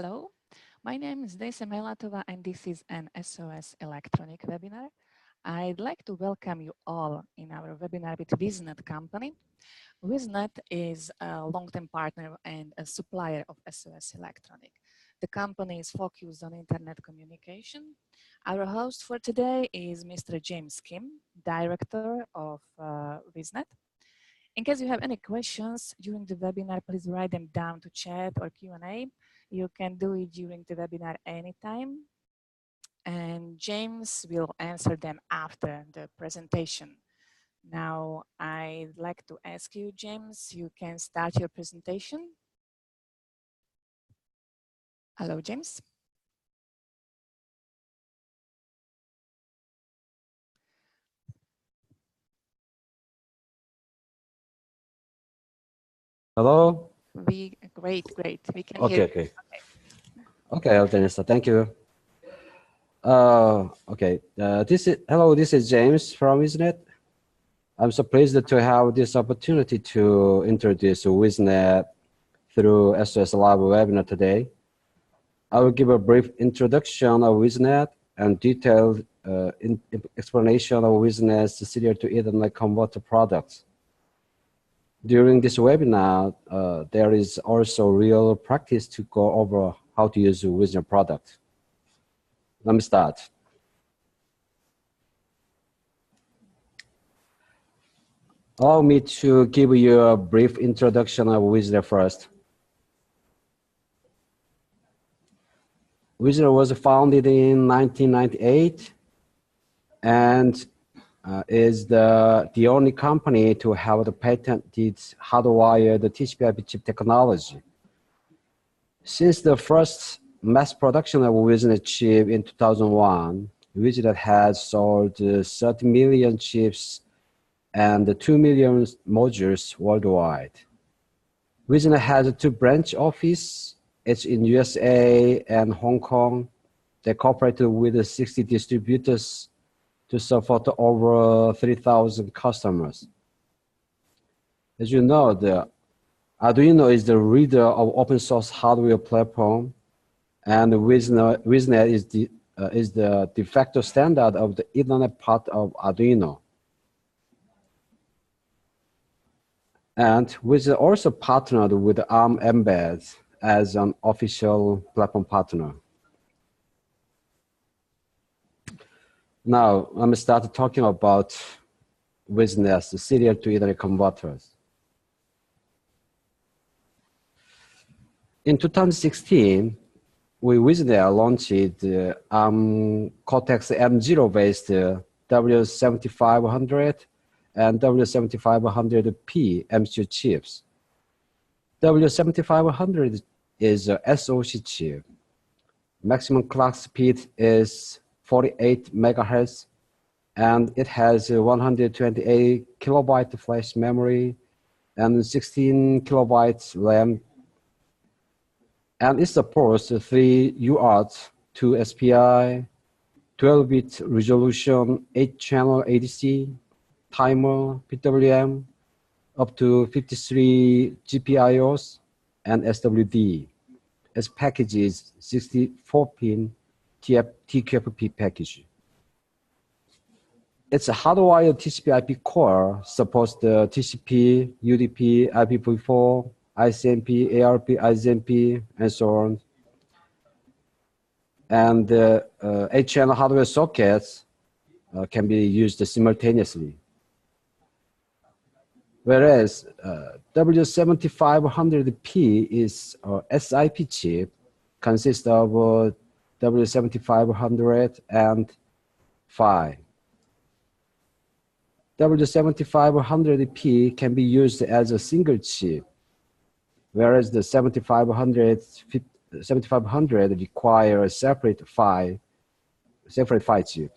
Hello, my name is Desa Meilatova and this is an SOS electronic webinar. I'd like to welcome you all in our webinar with WIZnet company. WIZnet is a long-term partner and a supplier of SOS Electronic. The company is focused on internet communication. Our host for today is Mr. James Kim, Director of WIZnet. In case you have any questions during the webinar, please write them down to chat or Q&A. You can do it during the webinar anytime. And James will answer them after the presentation. Now, I'd like to ask you, James, you can start your presentation. Hello, James. Hello? Great. We can okay, hear okay. you. Okay, Denisa, thank you. Hello, this is James from WIZnet. I'm so pleased to have this opportunity to introduce WIZnet through SOS Live webinar today. I will give a brief introduction of WIZnet and detailed explanation of WIZnet's serial to Ethernet converter products. During this webinar, there is also real practice to go over how to use WIZnet product. Let me start. Allow me to give you a brief introduction of WIZnet first. WIZnet was founded in 1998 and is the only company to have the patented hardwired TCP/IP chip technology. Since the first mass production of WIZnet chip in 2001, WIZnet has sold 30 million chips and 2 million modules worldwide. WIZnet has two branch offices. It's in USA and Hong Kong. They cooperate with 60 distributors to support over 3,000 customers. As you know, the Arduino is the leader of open source hardware platform, and WIZnet is the de facto standard of the Ethernet part of Arduino. And WIZnet also partnered with ARM Embed as an official platform partner. Now, let me start talking about WIZnet's serial to Ethernet converters. In 2016, WIZnet launched the Cortex M0 based W7500 and W7500P MCU chips. W7500 is a SoC chip. Maximum clock speed is 48 megahertz, and it has 128 kilobyte flash memory and 16 kilobytes RAM. And it supports 3 UART, 2 SPI, 12-bit resolution, 8-channel ADC, timer, PWM, up to 53 GPIOs, and SWD. Its package is 64-pin TQFP package. Its hardwired TCP/IP core supports the TCP, UDP, IPv4, ICMP, ARP, IZMP, and so on. And 8-channel hardware sockets can be used simultaneously. Whereas W7500P is a SIP chip, consists of W7500 and PHY. W7500P can be used as a single chip, whereas the 7500 require a separate PHY chip.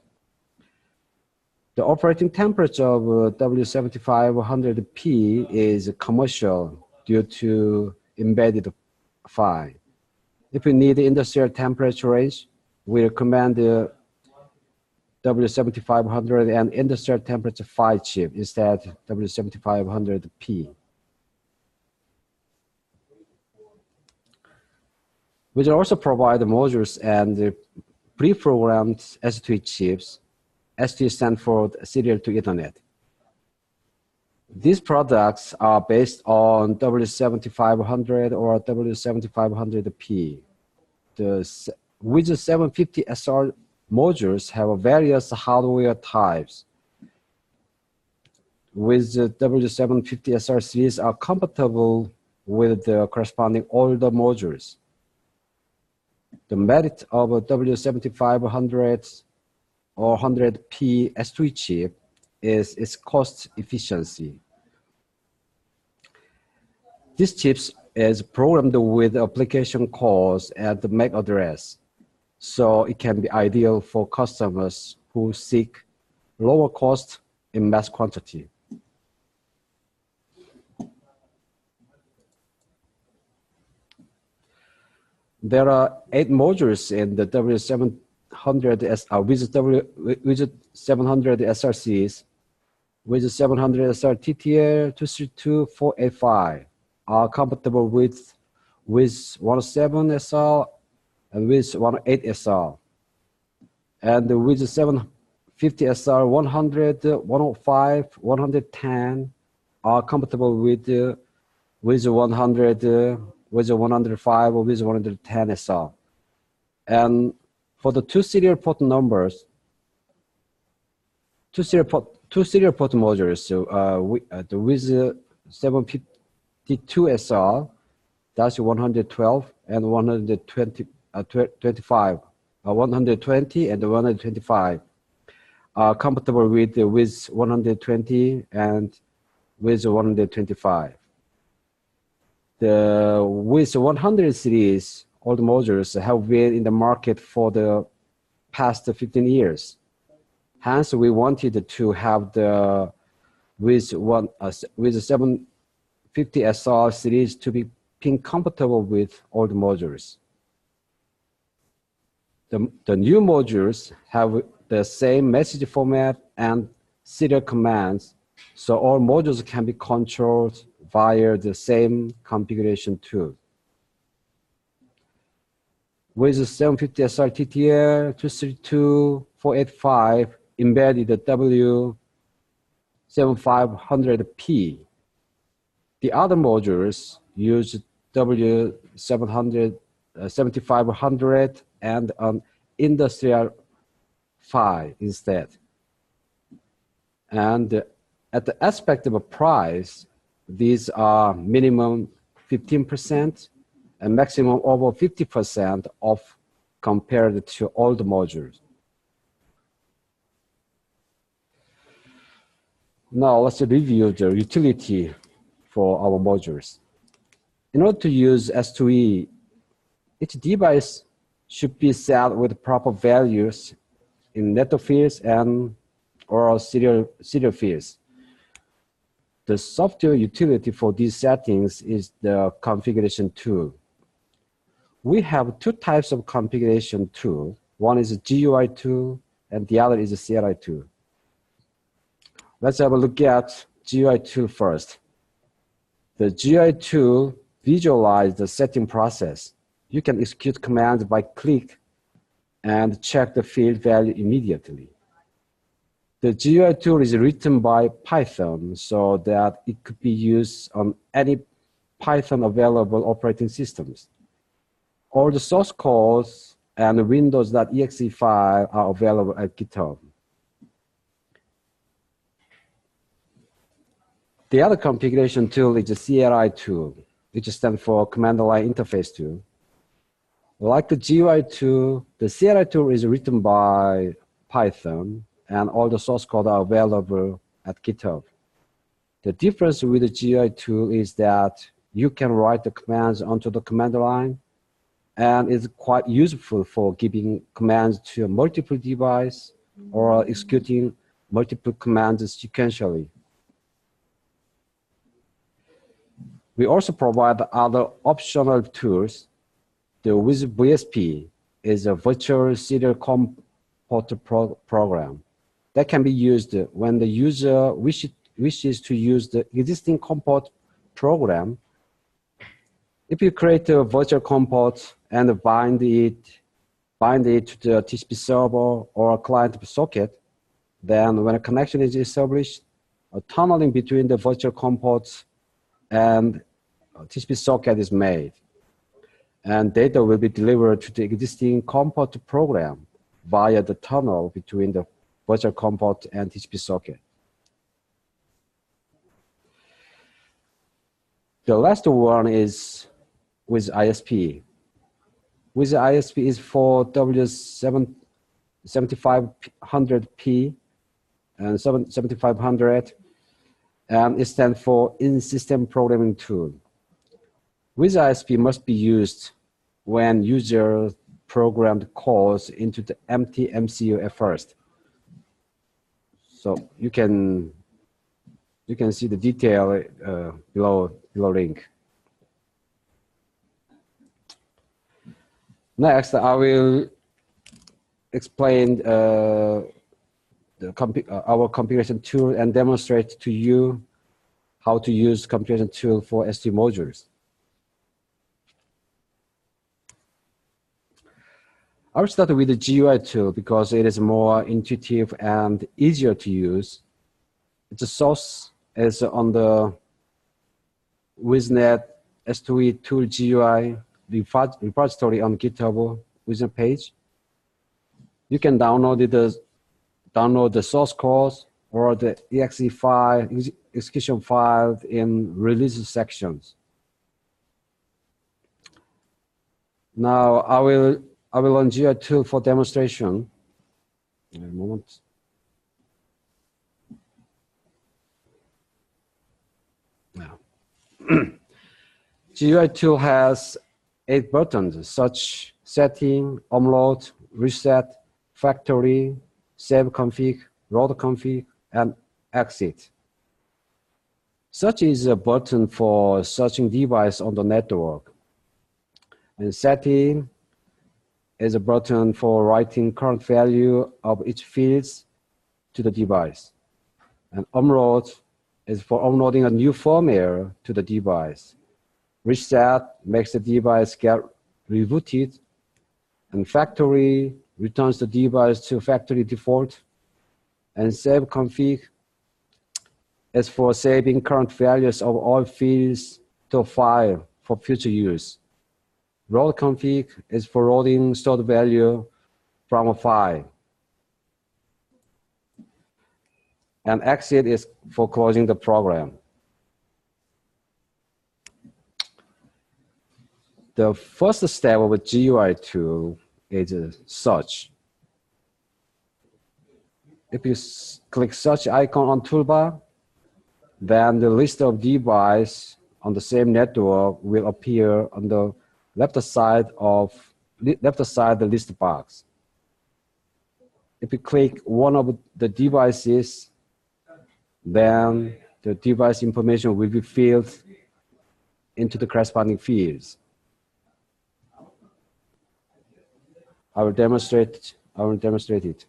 The operating temperature of W7500P is commercial due to embedded PHY. If you need the industrial temperature range, we recommend the W7500 and industrial temperature PHY chip instead W7500P. We also provide the modules and pre-programmed S2E chips. S2E stands for Serial to Ethernet. These products are based on W7500 or W7500P. The WIZnet 750 SR modules have various hardware types. With the W750 SR series are compatible with the corresponding older modules. The merit of a W7500 or 100P S2E chip is its cost efficiency. This chip is programmed with application calls at the MAC address, so it can be ideal for customers who seek lower cost in mass quantity. There are 8 modules in the W700 WIZnet 700 SR series. WIZnet 700 SR TTL 232-485 are compatible with WIZnet 107 SR and WIZnet 108 SR. And the WIZnet 750 SR 100, 105, 110 are compatible with WIZnet 100, WIZnet 105, or WIZnet 110 SR. And for the two serial port numbers, two serial port modules, so the WIZnet 752 SR, that's 112 and 120, 120 and 125 are compatible with WIZnet 120 and WIZnet 125. The WIZnet 100 series, all the modules have been in the market for the past 15 years. Hence, we wanted to have the WIZnet 750 SR series to be pin compatible with all the modules. The new modules have the same message format and serial commands, so all modules can be controlled via the same configuration tool. WIZnet 750 SR TTL 232-485 embedded the W7500P. The other modules use W700, 7500 and an industrial PHY instead. And at the aspect of a price, these are minimum 15% and maximum over 50% off compared to all the modules. Now let's review the utility for our modules. In order to use S2E, each device should be set with proper values in network fields and or serial fields. The software utility for these settings is the configuration tool. We have two types of configuration tool. One is a GUI tool and the other is a CLI tool. Let's have a look at GUI tool first. The GUI tool visualizes the setting process. You can execute commands by click and check the field value immediately. The GUI tool is written by Python so that it could be used on any Python available operating systems. All the source codes and Windows.exe file are available at Github. The other configuration tool is the CLI tool, which stands for Command Line Interface Tool. Like the GUI tool, the CLI tool is written by Python, and all the source code are available at Github. The difference with the GUI tool is that you can write the commands onto the command line, and it's quite useful for giving commands to multiple devices or executing multiple commands sequentially. We also provide other optional tools. The WIZnet VSP is a virtual serial COM port program that can be used when the user wishes to use the existing COM port program. If you create a virtual COM port and bind it to the TCP server or client socket. Then when a connection is established, a tunneling between the virtual COM ports and TCP socket is made. And data will be delivered to the existing COM port program via the tunnel between the virtual COM port and TCP socket. The last one is with ISP. With the ISP is for W7500P and 7500, and it stands for In-System Programming Tool. With ISP must be used when user programmed calls into the empty MCU at first. So you can see the detail below link. Next, I will explain our configuration tool and demonstrate to you how to use configuration tool for S2E modules. I will start with the GUI tool because it is more intuitive and easier to use. The source is on the WIZnet S2E tool GUI repository on Github WIZnet page. You can download the source code or the exe file, execution file in release sections. Now I will run GUI tool for demonstration. In a moment. Now, GUI tool has 8 buttons, such setting, upload, reset, factory, save config, load config, and exit. Search is a button for searching device on the network. And setting is a button for writing current value of each fields to the device. And upload is for uploading a new firmware to the device. Reset makes the device get rebooted. And factory returns the device to factory default. And save config is for saving current values of all fields to a file for future use. Load config is for loading stored value from a file. And exit is for closing the program. The first step of a GUI tool is search. If you click search icon on toolbar, then the list of devices on the same network will appear on the left side the list box. If you click one of the devices, then the device information will be filled into the corresponding fields. I will demonstrate it.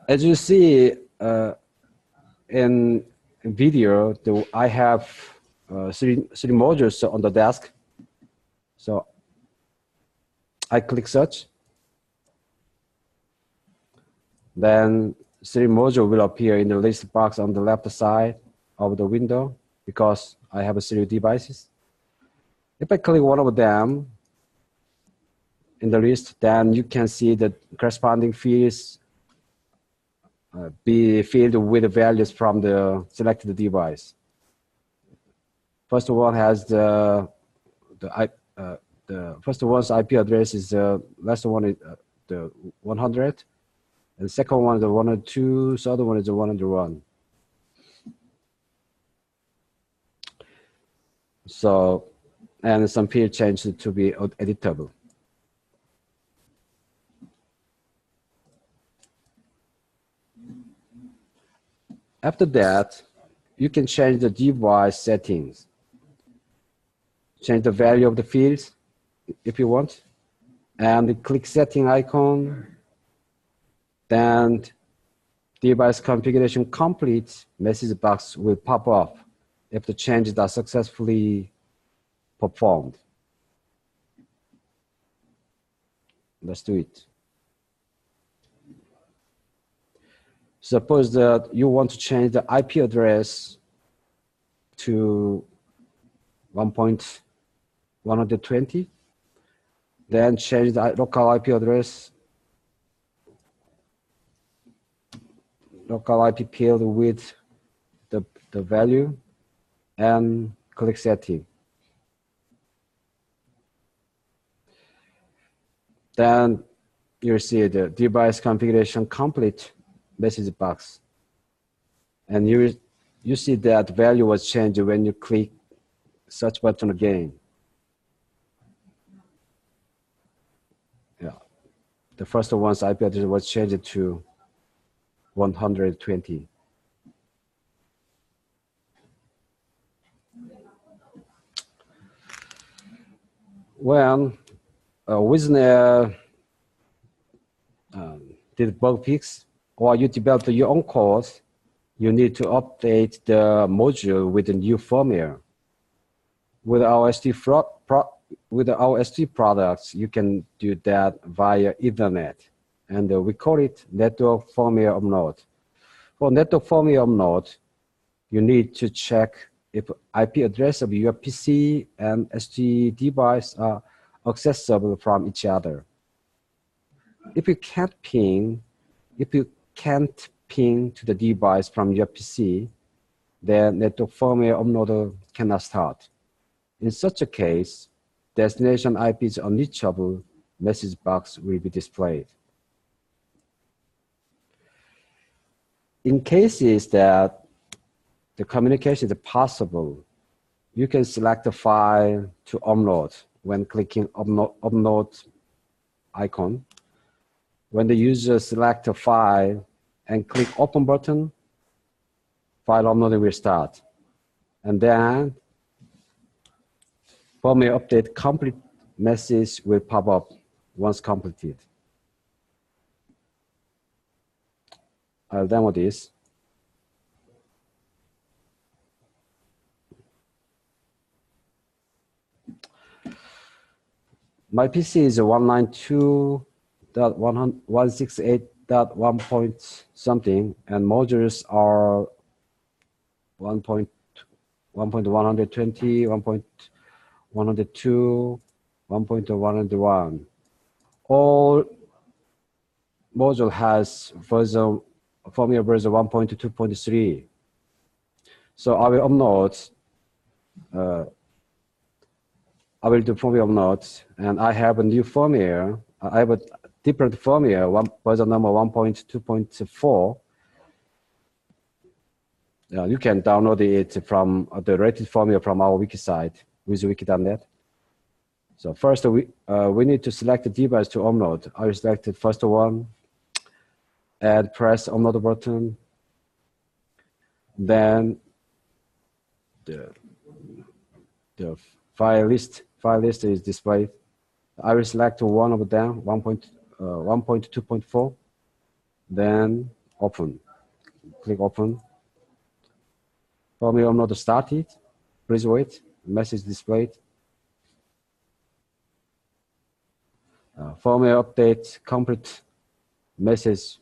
As you see in video, I have three modules on the desk. So I click search. Then 3 modules will appear in the list box on the left side of the window because I have 3 devices. If I click one of them in the list, then you can see the corresponding fields be filled with the values from the selected device. First one has the first one's IP address is the last one is the 100, and the second one is the 102. The other one is the 101. So, and some field changes to be editable. After that, you can change the device settings. Change the value of the fields if you want, and click setting icon. Then device configuration complete message box will pop up. if the changes are successfully performed. Let's do it. Suppose that you want to change the IP address to 1.120, then change the local IP address, local IP field with the value, and click setting. Then you see the device configuration complete message box. And you see that value was changed when you click search button again. Yeah, the first one's IP address was changed to 120. Well, WIZnet did bug fix, or you developed your own code, you need to update the module with the new firmware. With our S2E products, you can do that via Ethernet, and we call it network firmware upload. For network firmware upload, you need to check if IP address of your PC and S2E device are accessible from each other. If you can't ping to the device from your PC, then network firmware uploader cannot start. In such a case, destination IP is unreachable message box will be displayed. In cases that the communication is possible, you can select a file to upload when clicking upload icon. When the user selects a file and click open button, file uploading will start. And then firmware update complete message will pop up once completed. I'll demo this. My PC is 192.168.1 point something, and modules are 1.120, 1.102, 1.101. All module has firmware version 1.2.3. So I will upload. I will do firmware upload, and I have a new firmware. I have a different firmware, version number 1.2.4. You can download it from the rated firmware from our wiki site, wiki.net. So first, we need to select the device to upload. I will select the first one and press upload button. Then the file list is displayed. I will select one of them, 1.2.4. Then open. Click open. Firmware upload started. Please wait. Message displayed. Firmware update complete message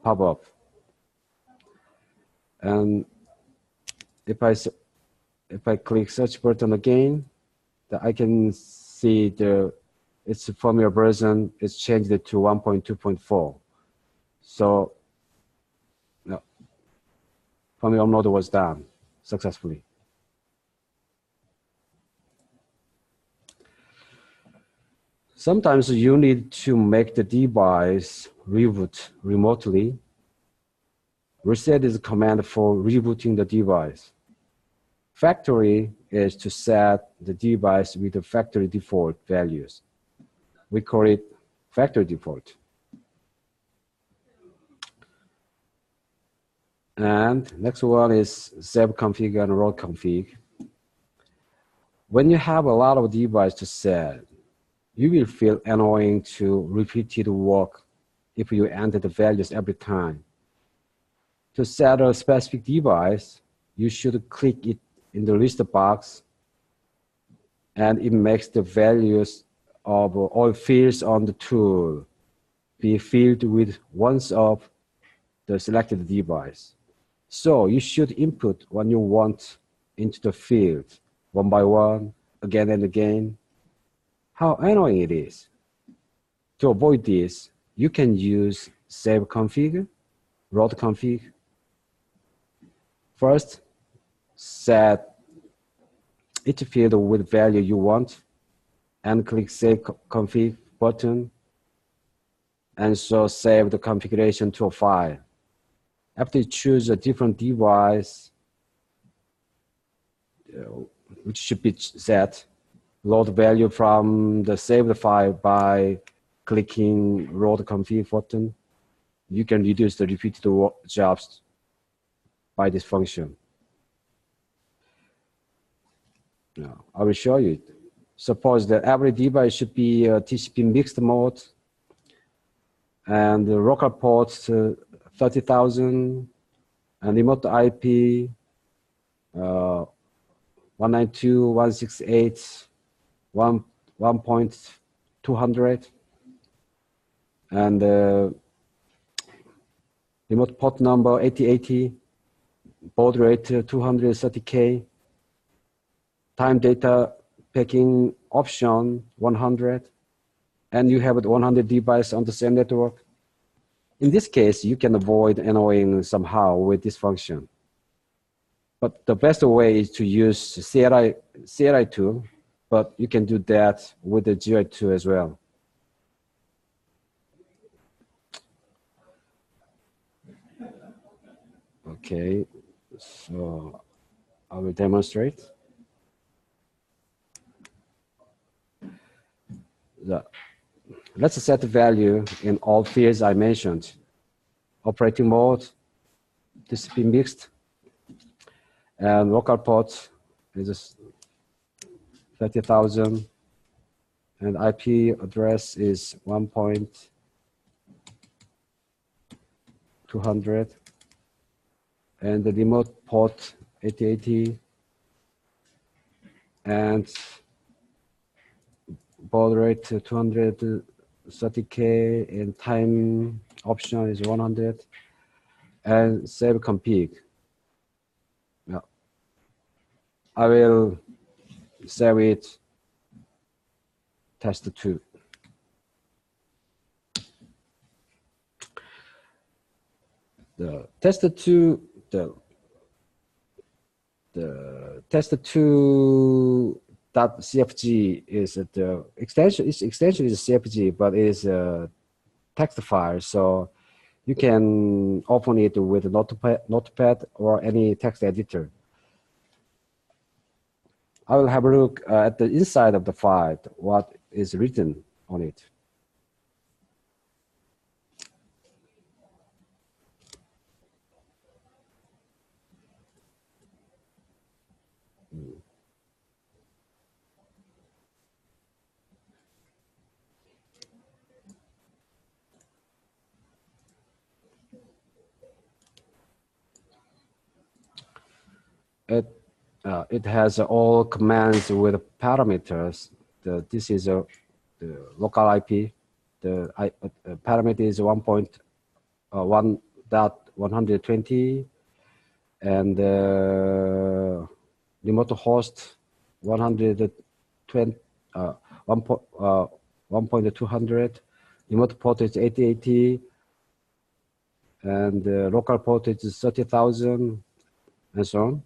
pop up. And if I click search button again, I can see its firmware version is changed to 1.2.4. So firmware upload was done successfully. Sometimes you need to make the device reboot remotely. Reset is a command for rebooting the device. Factory is to set the device with the factory default values. We call it factory default. And next one is save config and roll config. When you have a lot of devices to set, you will feel annoying to repeated work if you enter the values every time. To set a specific device, you should click it in the list box, and it makes the values of all fields on the tool be filled with ones of the selected device. So you should input what you want into the field one by one, again and again. How annoying it is. To avoid this, you can use save config, road config. First, set each field with value you want and click Save Config button, and so save the configuration to a file. After you choose a different device, which should be set, load value from the saved file by clicking Load Config button. You can reduce the repeated jobs by this function. Now, I will show you. Suppose that every device should be TCP mixed mode, and the local port 30,000, and remote IP 192.168.1.200, and remote port number 8080, baud rate 230K, time data packing option 100, and you have 100 devices on the same network. In this case, you can avoid annoying somehow with this function. But the best way is to use CLI tool, but you can do that with the GUI tool as well. Okay, so I will demonstrate. Let's set the value in all fields I mentioned. Operating mode, TCP mixed, and local port is 30,000, and IP address is 1.200, and the remote port 8080, and baud rate 230K, and time option is 100, and save config. Now, I will save it test 2. The test 2, the test2.cfg is the extension. Its extension is CFG, but it is a text file, so you can open it with Notepad or any text editor. I will have a look at the inside of the file, what is written on it. It has all commands with parameters. This is the local IP. The parameter is 1.1.120, and remote host 1.200. Remote port is 8080, and local port is 30,000, and so on.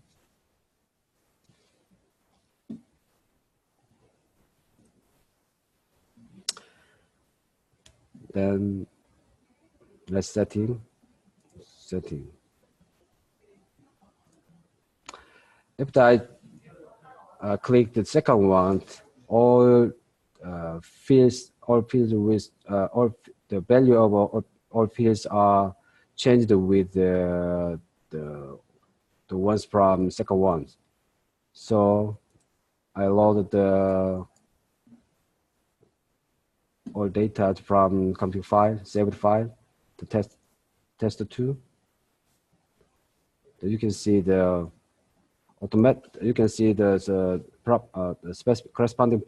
Then let's setting. If I click the second one, all fields with all the value of all fields are changed with the ones from second one. So I loaded the all data from config file, saved file, to test2. You can see the You can see the specific corresponding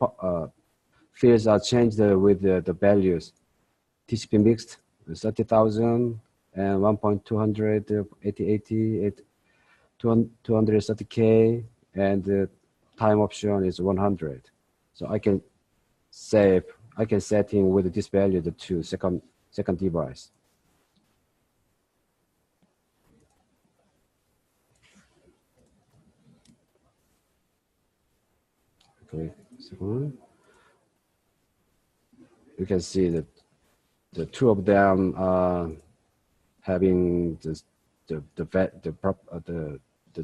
fields are changed with the values. TCP mixed 30,000 and 1.280, 230K, and the time option is 100. So I can set in with this value to second device. Okay, second. You can see that the two of them are having the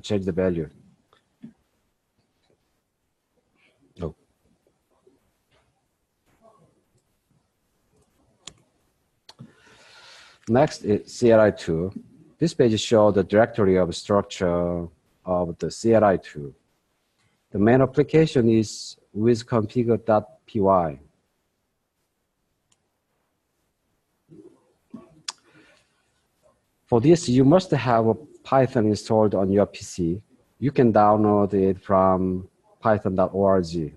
change the value. Oh. Next is CLI2. This page shows the directory of structure of the CLI2. The main application is wizconfigure.py. For this, you must have a Python installed on your PC. You can download it from python.org.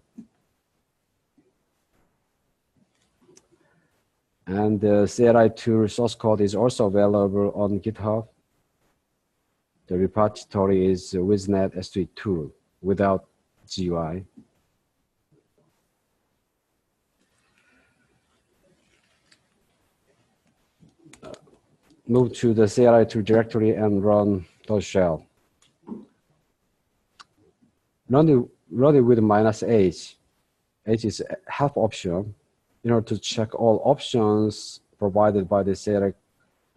And the CLI2 source code is also available on GitHub. The repository is WIZnet S2E tool without GUI. Move to the CLI2 directory and run the shell. Run it with -h. H is a help option in order to check all options provided by the CLI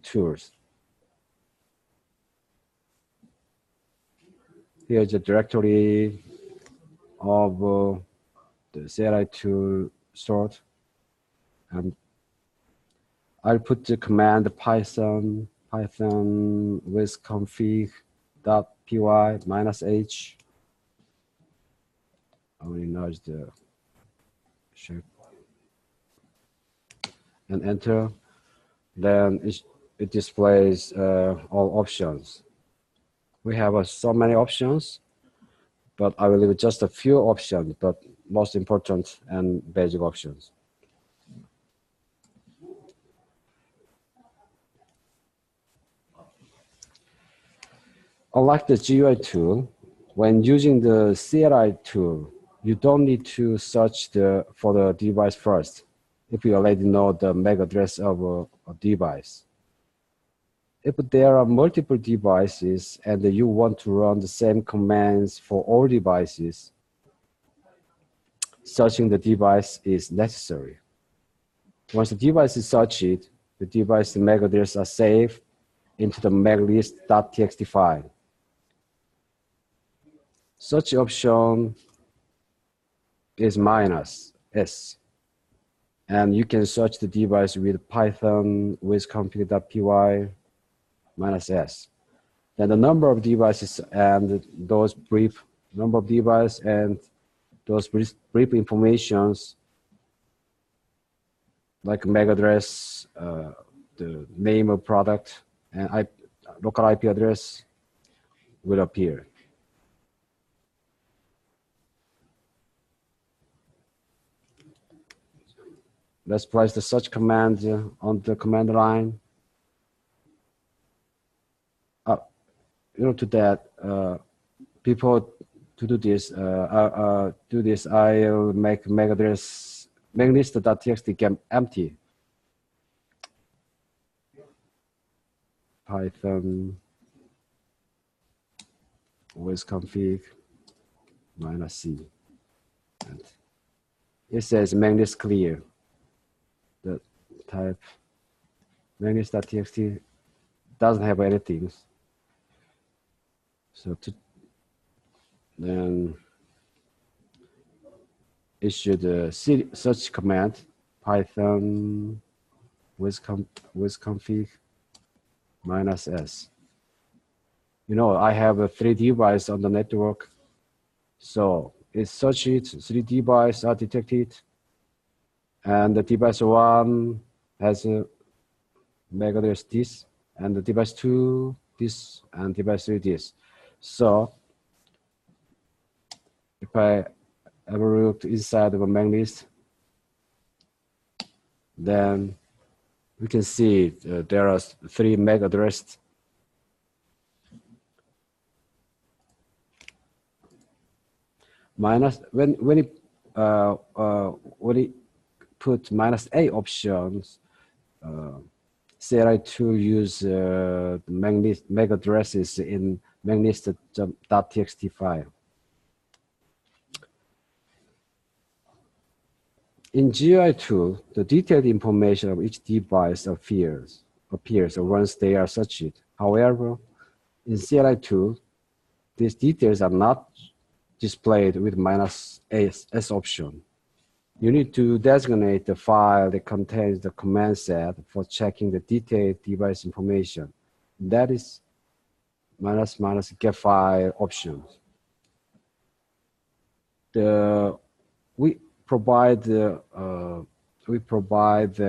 tools. Here's a directory of the CLI2 stored, and I'll put the command python wizconfig.py -h. I will enlarge the shape and enter. Then it displays all options. We have so many options, but I will leave just a few options, but most important and basic options. Unlike the GUI tool, when using the CLI tool, you don't need to search for the device first if you already know the MAC address of a device. If there are multiple devices and you want to run the same commands for all devices, searching the device is necessary. Once the device is searched, the device MAC address are saved into the maclist.txt file. Such option is -s, and you can search the device with python wizconfig.py -s. Then the number of devices and those brief number of devices and those brief informations like MAC address, the name of product, and local IP address will appear. Let's place the search command on the command line. To that, before to do this, I'll make MAC address maclist.txt get empty. Python wizconfig -c. And it says maclist clear. The type maclist.txt doesn't have anything. So then issue the search command python wizconfig -s. I have 3 devices on the network, so it searches 3 devices are detected, and the device 1 has a MAC address this, and the device 2 this, and device 3 this. So If I ever look inside of a main list, then we can see there are 3 MAC addresses. Minus when it put -A options, CLI tool use the MAC addresses in maglist.txt file. In GUI tool, the detailed information of each device appears once they are searched. However, in CLI tool, these details are not displayed with -S option. You need to designate the file that contains the command set for checking the detailed device information. That is --get file options. We provide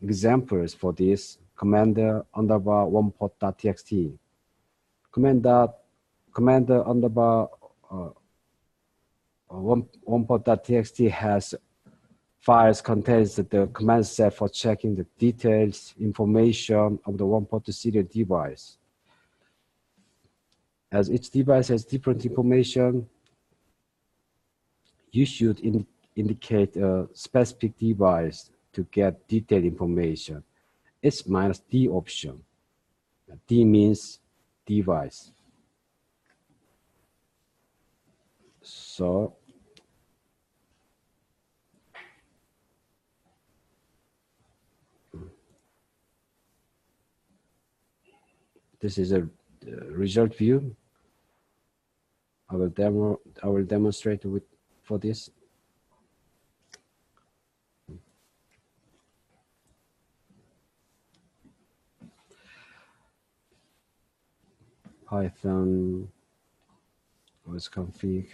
examples for this. Commander underbar oneport.txt. Commander underbar oneport.txt has files contains the command set for checking the details information of the one-port serial device. As each device has different information, you should indicate a specific device to get detailed information. It's -D option. D means device. So this is a result view. I will demonstrate for this. Python was config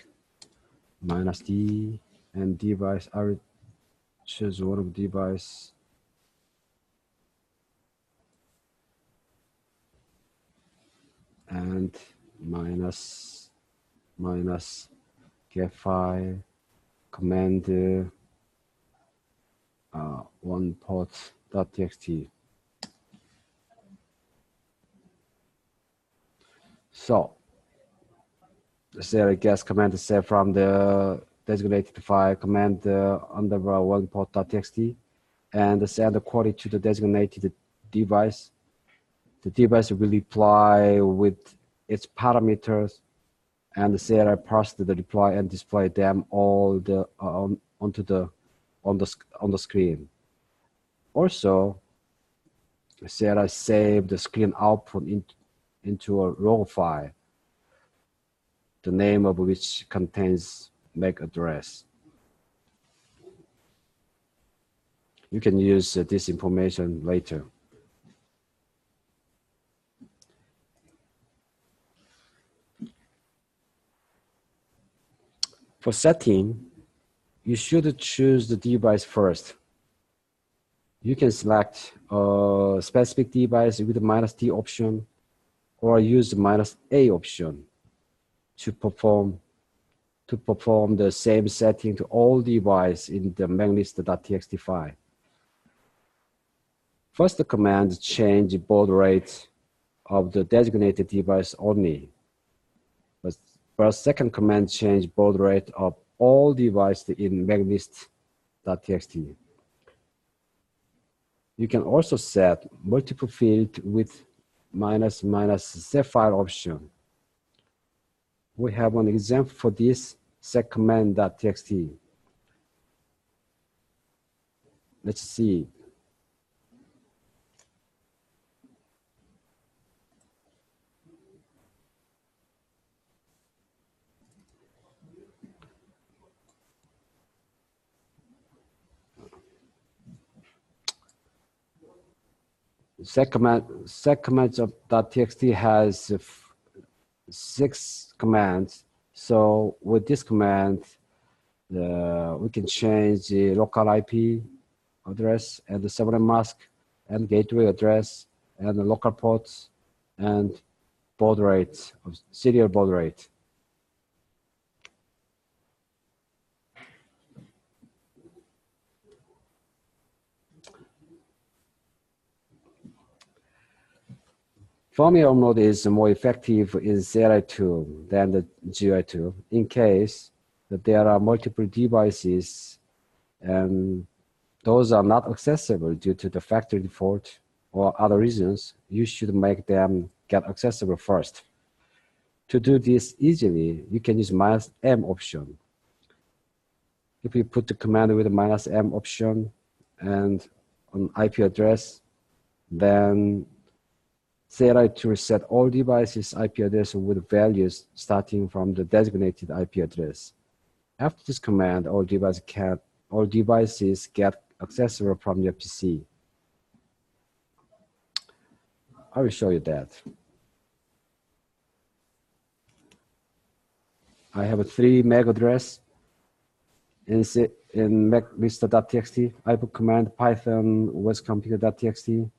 -D and device. I will choose one of device. And minus get file command one port.txt. So the CLI gets command set from the designated file command underbar one port.txt and send the query to the designated device. The device will reply with its parameters, and the CLI parses the reply and display them all on the screen. Also, the CLI save the screen output into a raw file, the name of which contains MAC address. You can use this information later. For setting, you should choose the device first. You can select a specific device with the -D option or use the -A option to perform the same setting to all devices in the maglist.txt file. First command change baud rate of the designated device only. But second command change baud rate of all devices in maglist.txt. You can also set multiple fields with --set file option. We have an example for this, set command.txt. Let's see. Set commands of .txt has 6 commands. So with this command, we can change the local IP address and the subnet mask and gateway address and the local ports and baud rate of serial baud rate. Firmware upload is more effective in CLI tool than the GUI tool in case that there are multiple devices and those are not accessible due to the factory default or other reasons. You should make them get accessible first. To do this easily, you can use -m option. If you put the command with the -m option and an IP address, then CLI to reset all devices' IP address with values starting from the designated IP address. After this command, all devices get accessible from your PC. I will show you that. I have a 3 MAC address in maclist.txt. I put command python wasconfigure.txt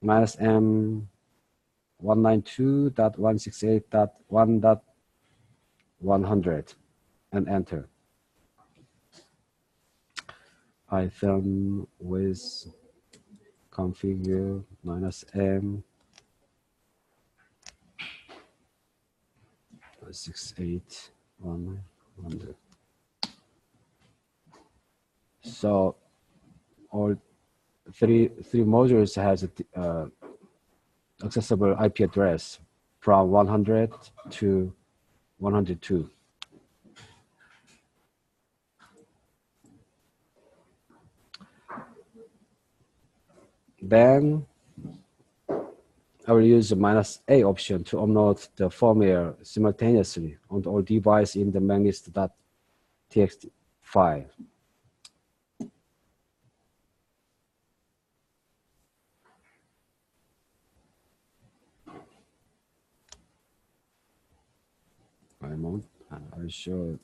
-m 192.168.1.100 and enter. Python with configure -m 168.100. So all three modules has a accessible IP address from 100 to 102. Then I will use the -a option to upload the firmware simultaneously on all devices in the maclist.txt file. I show.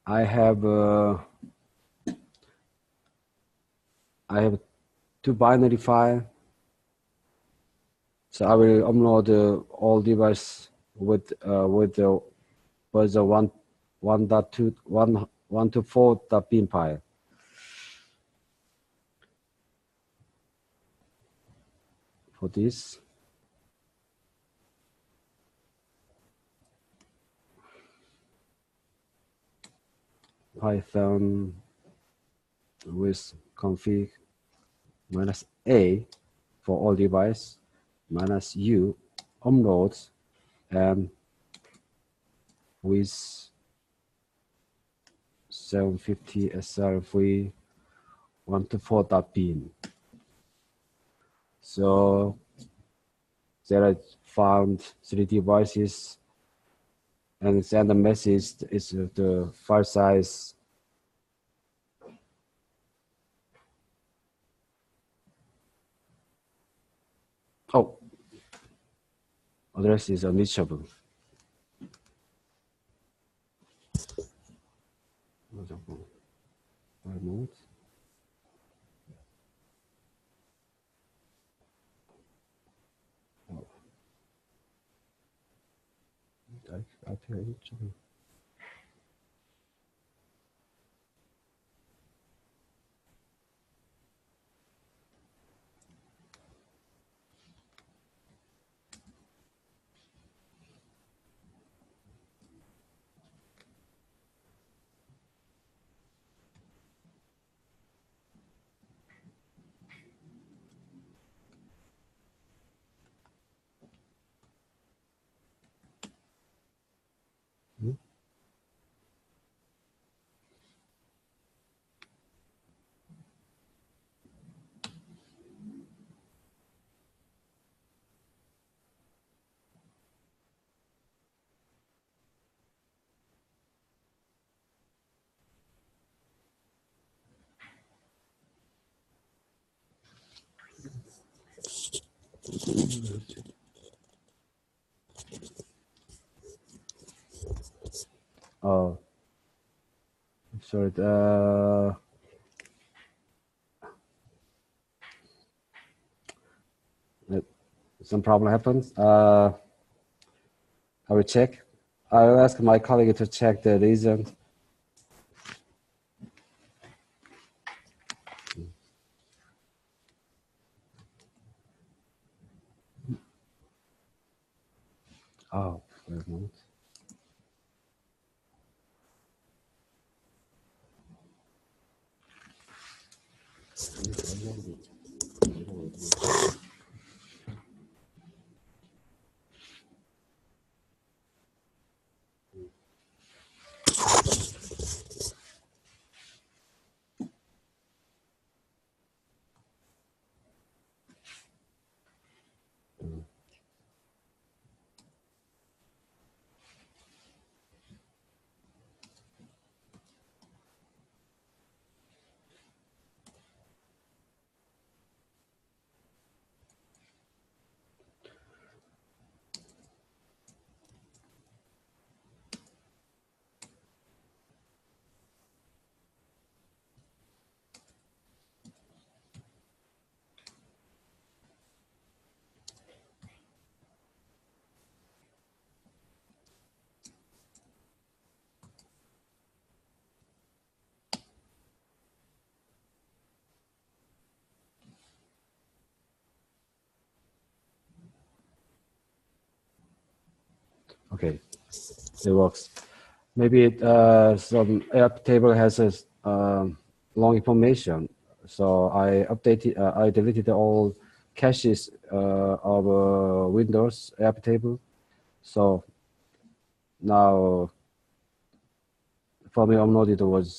I have 2 binary files. So I will upload all devices with the version 1.4.bin file. For this, Python with config -a for all device -u uploads and with 750 srv 1.4.bin. So there I found 3 devices and send a message is the file size address is unreachable. Oh, sorry. Some problem happens. I will check. I will ask my colleague to check the reason. Oh, wait a moment. Okay, it works. Maybe some app table has a long information, so I deleted all caches of Windows app table. So now for me, uploaded was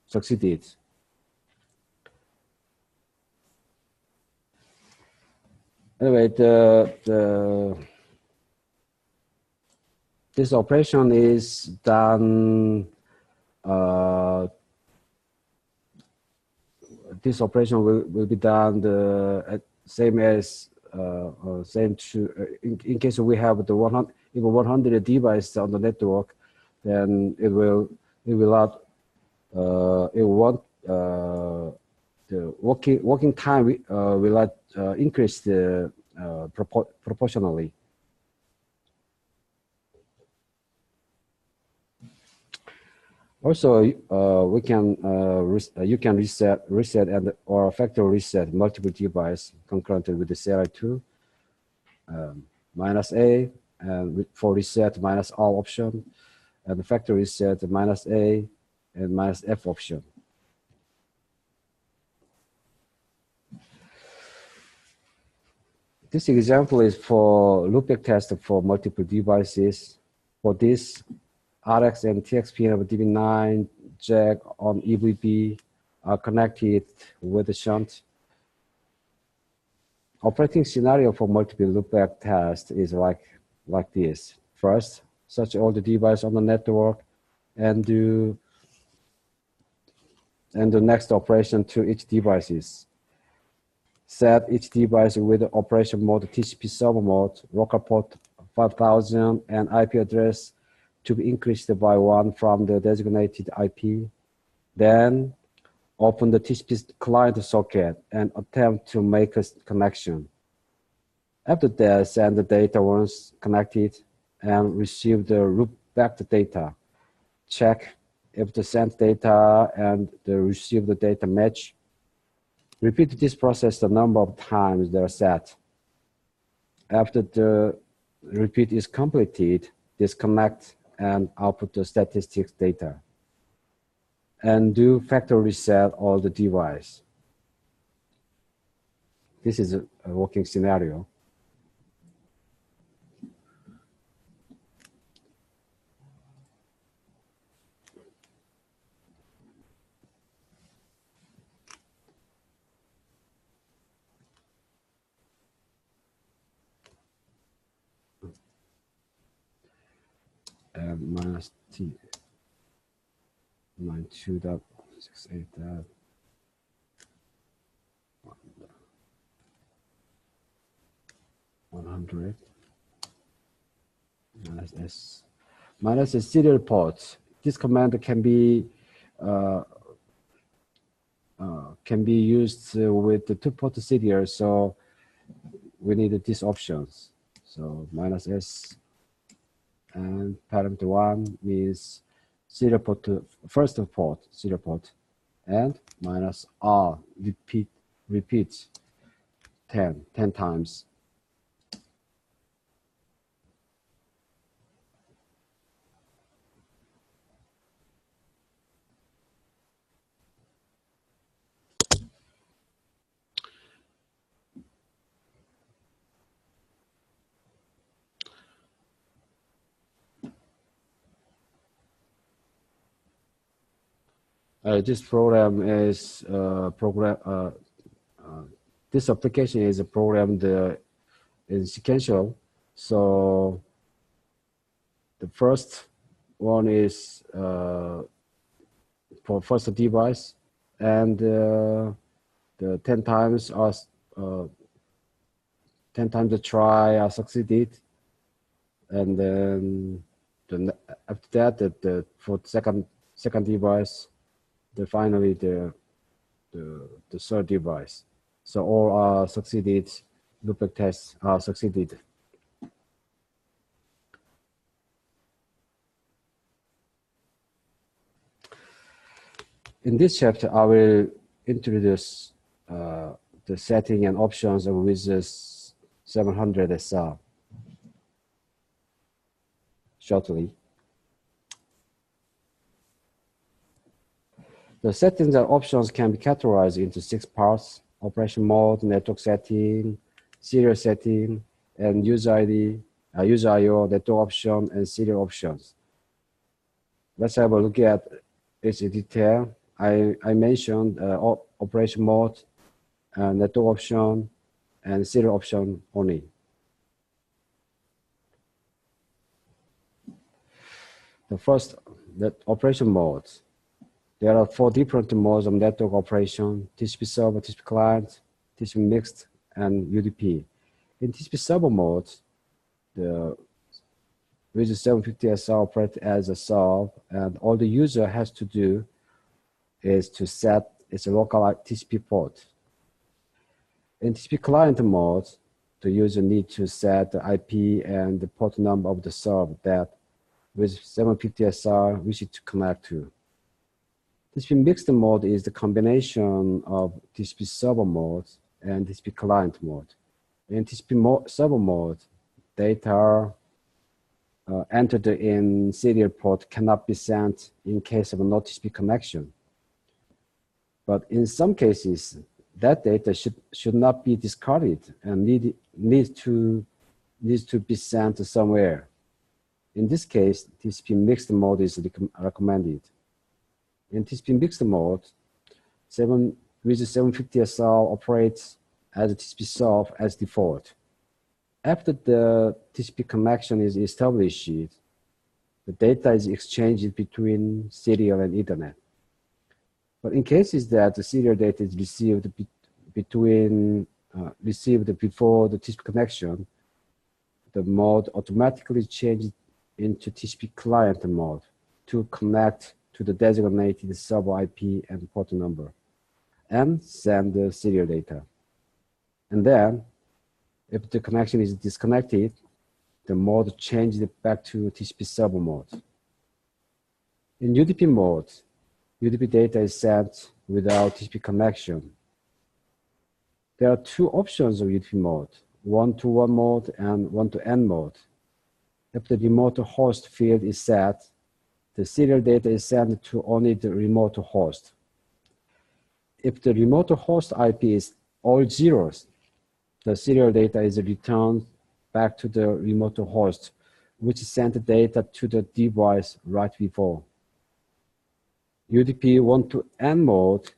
succeeded. Anyway, this operation is done. This operation will be done same as same to in case we have the 100 devices on the network, then it will not it won't the working time will not increase proportionally. Also, we can you can reset and or factory reset multiple devices concurrently with the CLI2 -A, and for reset -all option, and the factory reset -A and -F option. This example is for loopback test for multiple devices. For this, RX and TX pin of DB9 jack on EVB are connected with the shunt. Operating scenario for multiple loopback test is like this. First, search all the devices on the network and do the next operation to each devices. Set each device with the operation mode TCP server mode, local port 5000 and IP address to be increased by 1 from the designated IP. Then open the TCP client socket and attempt to make a connection. After that, send the data once connected and receive the loopback data. Check if the sent data and the received data match. Repeat this process the number of times they are set. After the repeat is completed, disconnect and output the statistics data. And do factory reset all the device. This is a working scenario. And -T 92.68 100 -S -S serial ports. This command can be used with the 2-port serial, so we need these options. So -S and parameter 1 means serial port to first port, serial port, and -R repeat 10 times. This program is this application is programmed in sequential. So the first one is for first device, and the 10 times are 10 times the try are succeeded, and then after that, for second device, finally the third device. So all are succeeded. Loopback tests are succeeded. In this chapter, I will introduce the setting and options of WIZnet 700 SR shortly. The settings and options can be categorized into 6 parts: operation mode, network setting, serial setting, and user ID, user IO, network option, and serial options. Let's have a look at each in detail. I mentioned operation mode, network option, and serial option only. The first, the operation mode. There are 4 different modes of network operation: TCP server, TCP client, TCP mixed, and UDP. In TCP server mode, the WIZnet 750 SR operates as a sub, and all the user has to do is to set its local TCP port. In TCP client mode, the user needs to set the IP and the port number of the server that WIZnet 750 SR wishes to connect to. TCP mixed mode is the combination of TCP server mode and TCP client mode. In TCP server mode, data entered in serial port cannot be sent in case of a no TCP connection. But in some cases, that data should not be discarded and needs to be sent somewhere. In this case, TCP mixed mode is recommended. In TCP mixed mode, WIZnet 750 SR operates as a TCP server as default. After the TCP connection is established, the data is exchanged between serial and Ethernet. But in cases that the serial data is received received before the TCP connection, the mode automatically changes into TCP client mode to connect to the designated server IP and port number and send the serial data. And then, if the connection is disconnected, the mode changes back to TCP server mode. In UDP mode, UDP data is sent without TCP connection. There are 2 options of UDP mode: one-to-one mode and one-to-N mode. If the remote host field is set, the serial data is sent to only the remote host. If the remote host IP is all zeros, the serial data is returned back to the remote host, which sent data to the device right before. UDP one-to-N mode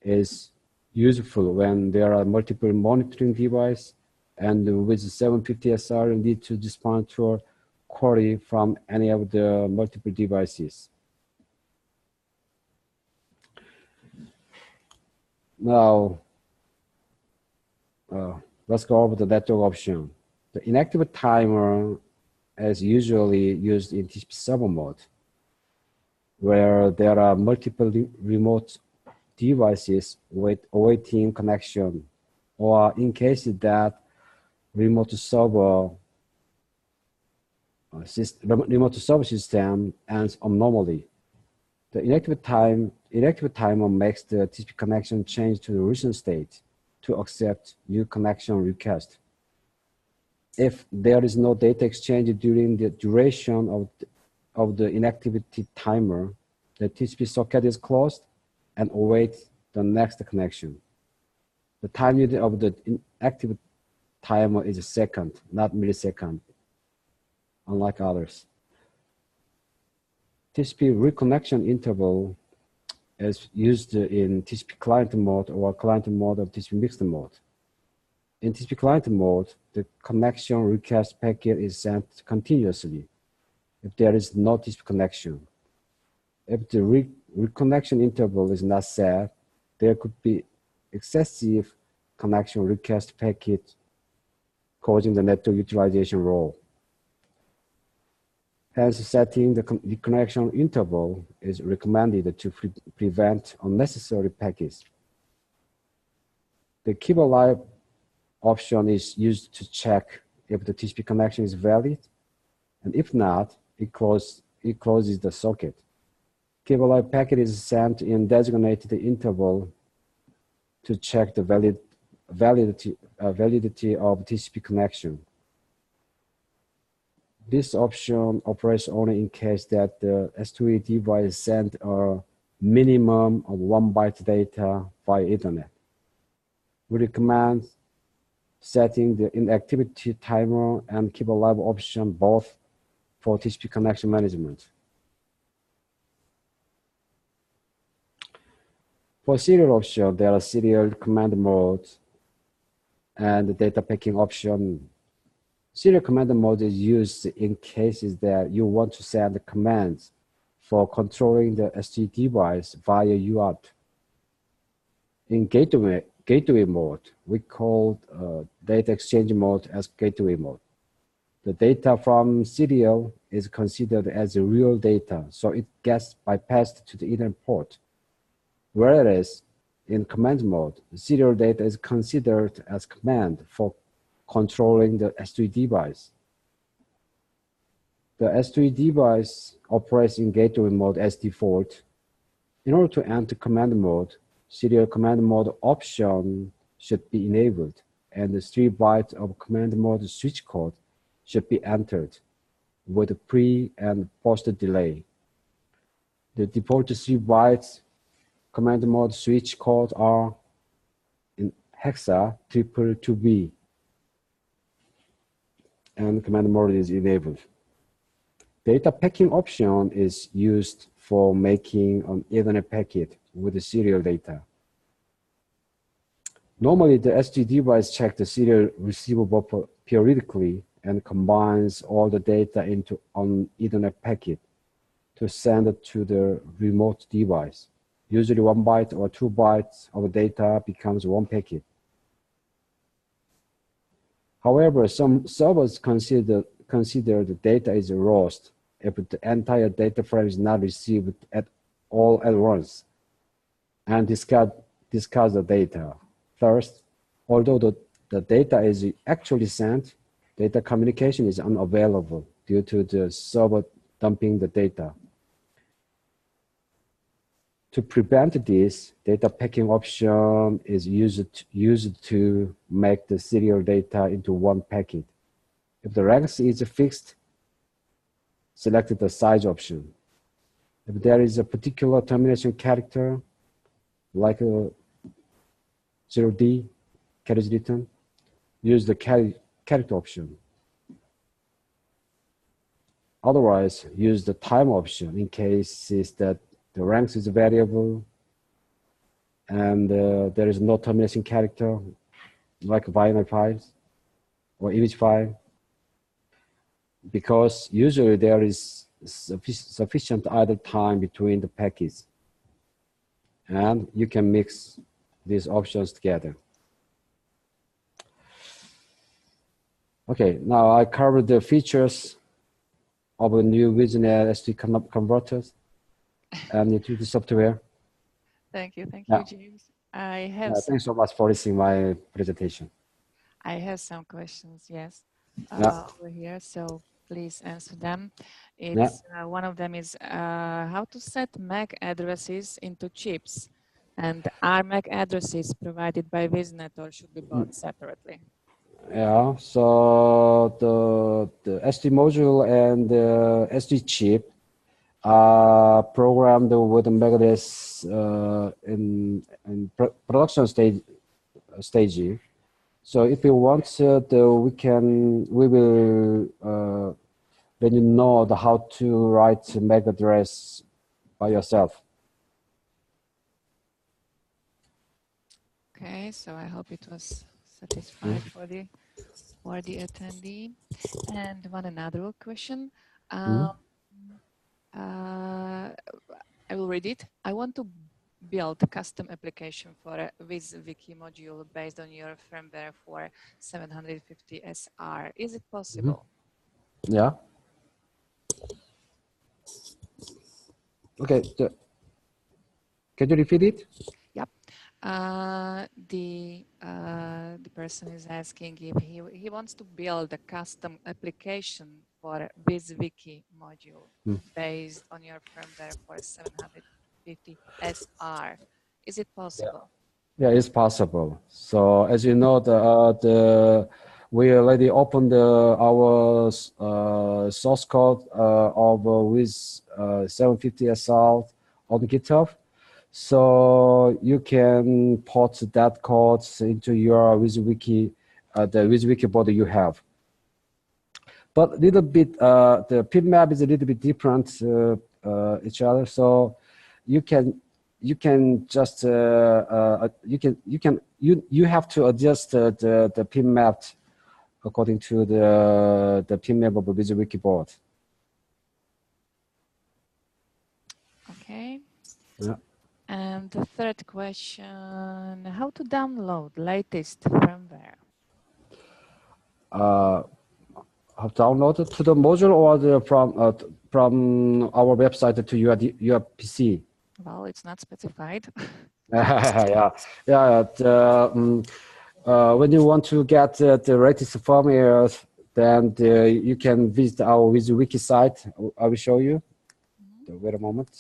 is useful when there are multiple monitoring devices, and with 750 SR, you need to respond to a query from any of the multiple devices. Now, let's go over the network option. The inactive timer is usually used in TCP server mode, where there are multiple remote devices awaiting connection, or in case that remote server system ends abnormally. The inactive timer makes the TCP connection change to the recent state to accept new connection request. If there is no data exchange during the duration of the inactivity timer, the TCP socket is closed and awaits the next connection. The time unit of the inactive timer is a second, not millisecond, unlike others. TCP reconnection interval is used in TCP client mode or client mode of TCP mixed mode. In TCP client mode, the connection request packet is sent continuously if there is no TCP connection. If the reconnection interval is not set, there could be excessive connection request packet causing the network utilization role. Hence, setting the reconnection interval is recommended to prevent unnecessary packets. The keep alive option is used to check if the TCP connection is valid, and if not, it closes the socket. Keep alive packet is sent in designated interval to check the validity of TCP connection. This option operates only in case that the S2E device sent a minimum of 1 byte data via Ethernet. We recommend setting the inactivity timer and keep alive option both for TCP connection management. For serial option, there are serial command mode and the data packing option. Serial command mode is used in cases that you want to send commands for controlling the S2E device via UART. In gateway mode, we call data exchange mode as gateway mode. The data from serial is considered as real data, so it gets bypassed to the Ethernet port. Whereas in command mode, the serial data is considered as command for controlling the S2E device. The S2E device operates in gateway mode as default. In order to enter command mode, serial command mode option should be enabled, and the 3 bytes of command mode switch code should be entered with pre and post delay. The default 3 bytes command mode switch code are in hexa 222B, and command mode is enabled. Data packing option is used for making an Ethernet packet with the serial data. Normally, the S2E device checks the serial receivable periodically and combines all the data into an Ethernet packet to send it to the remote device. Usually 1 byte or 2 bytes of data becomes 1 packet. However, some servers consider the data is lost if the entire data frame is not received at once and discard the data. First, although the data is actually sent, data communication is unavailable due to the server dumping the data. To prevent this, data packing option is used to make the serial data into 1 packet. If the length is fixed, select the size option. If there is a particular termination character, like a 0D, carriage return, use the character option. Otherwise, use the time option in cases that the length is variable and there is no termination character, like binary files or image file, because usually there is sufficient idle time between the packets, and you can mix these options together. Okay, now I covered the features of the new WIZnet S2E converters and utility software. Thank you, James. Thanks so much for listening my presentation. I have some questions, yes, over here, so please answer them. One of them is how to set MAC addresses into chips, and are MAC addresses provided by WIZnet or should be bought separately? Yeah, so the SD module and the SD chip are programmed with the MAC address in production stage. So if you want, we will let you know how to write MAC address by yourself. Okay, so I hope it was satisfied for the attendee. And one another question. I will read it. I want to build a custom application for a WIZWiki module based on your firmware for 750 SR. Is it possible? Yeah. Okay. Can you repeat it? Yep. The person is asking if he wants to build a custom application for a WIZWiki module based on your firmware for 750 SR. Is it possible? Yeah, it's possible. So as you know, we already opened our source code of with 750 SR on GitHub. So you can port that code into your WIZWiki, the WIZWiki board you have. But a little bit, the pin map is a little bit different each other. So you just you have to adjust the pin map according to the pin map of the WIZWiki board. Okay. Yeah. And the third question, how to download latest firmware? How to download it to the module or from our website to your PC? Well, it's not specified. Yeah. When you want to get the latest firmware, then you can visit our WIZWiki site. I will show you. Wait a moment.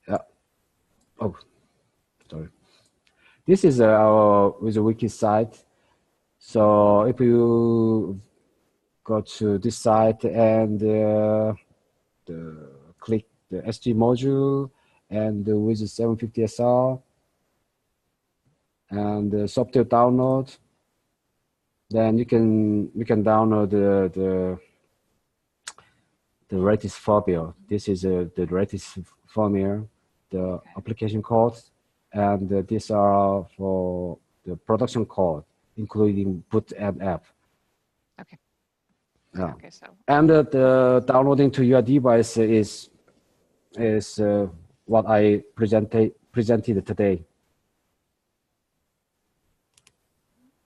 Yeah. Oh, sorry. This is our WIZWiki site. So if you go to this site and click the S2E module and the Wiz 750 SR and the software download, then you can download the latest firmware. This is the latest firmware, the application code, and these are for the production code, including boot and app. Okay. Yeah. Okay, so. And the downloading to your device is what I presented today.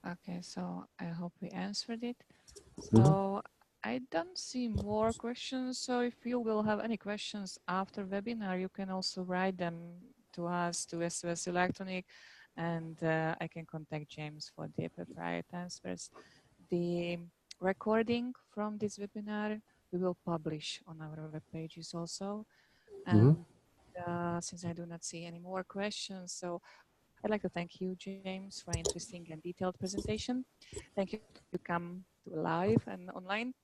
Okay, so I hope we answered it. So I don't see more questions. So if you will have any questions after webinar, you can also write them to us, to SOS Electronic, and I can contact James for the appropriate answers. The recording from this webinar we will publish on our web pages also. And since I do not see any more questions, so I'd like to thank you, James, for an interesting and detailed presentation. Thank you to come to live and online.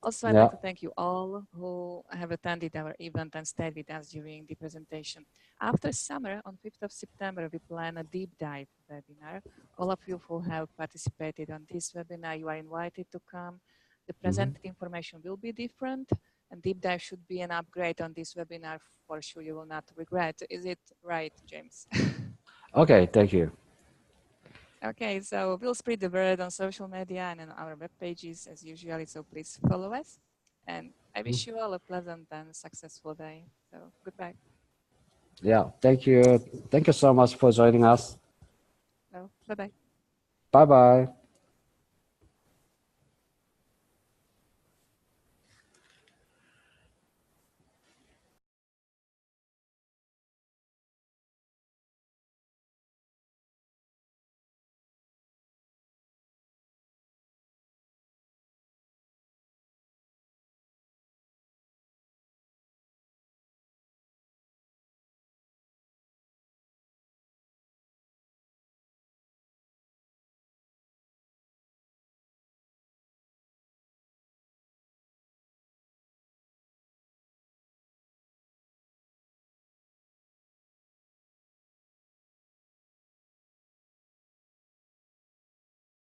Also, I'd like to thank you all who have attended our event and stayed with us during the presentation. After summer, on 5th of September, we plan a deep dive webinar. All of you who have participated on this webinar, you are invited to come. The presented information will be different, and deep dive should be an upgrade on this webinar. For sure, you will not regret. Is it right, James? Okay, thank you. Okay, so we'll spread the word on social media and on our web pages as usual, so please follow us. And I wish you all a pleasant and successful day. So goodbye. Yeah, thank you. Thank you so much for joining us. So bye-bye. Bye-bye.